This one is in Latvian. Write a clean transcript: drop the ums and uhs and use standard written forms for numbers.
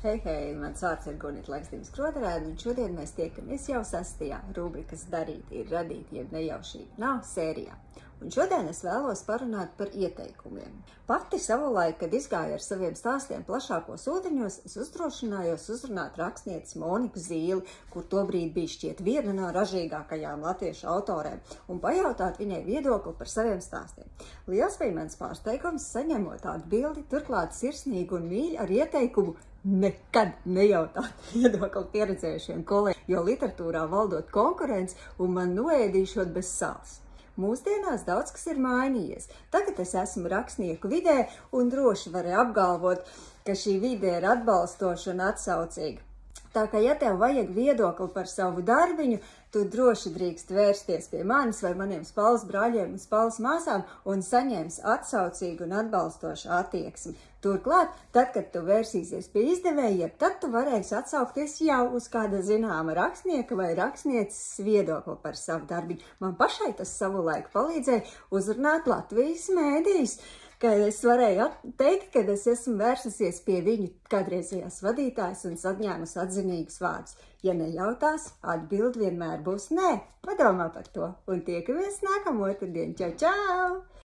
Hei, hei, mans vārds ir Gunita Leksdības Kroderēna, un šodien mēs tiekamies jau 6. rubrikas Darīt ir radīt, jeb nejaušība nav sērijā. Un šodien es vēlos parunāt par ieteikumiem. Pati savulaik, kad izgāju ar saviem stāstiem plašākos ūdeņos, es uzdrošinājos uzrunāt rakstnieces Moniku Zīli, kur tobrīd bija šķiet viena no ražīgākajām latviešu autorēm, un pajautāt viņai viedokli par saviem stāstiem. Liels bija mans pārsteigums, saņemot atbildi, turklāt sirsnīgu un mīļu ar ieteikumu nekad nejautāt viedokli pieredzējušiem kolēģiem, jo literatūrā valdot konkurence un man noēdīšot bez sāls. Mūsdienās daudz kas ir mainījies. Tagad es esmu rakstnieku vidē un droši varu apgalvot, ka šī vide ir atbalstoša un atsaucīga. Tā kā, ja tev vajag viedokli par savu darbiņu, tu droši drīkst vērsties pie manis vai maniem spalvas brāļiem un spalvas māsām un saņems atsaucīgu un atbalstošu attieksmi. Turklāt, tad, kad tu vērsīsies pie izdevējiem, tad tu varēsi atsaukties jau uz kāda zināma rakstnieka vai rakstnieces viedokli par savu darbiņu. Man pašai tas savulaik palīdzēja uzrunāt Latvijas mēdījus, kad es varēju teikt, ka es esmu vērsusies pie viņu kādreizējās vadītājas un saņēmusi atzinīgus vārdus. Ja nejautās, atbild vienmēr būs nē. Padomā par to un tiekamies nākamotrdien. Čau, čau!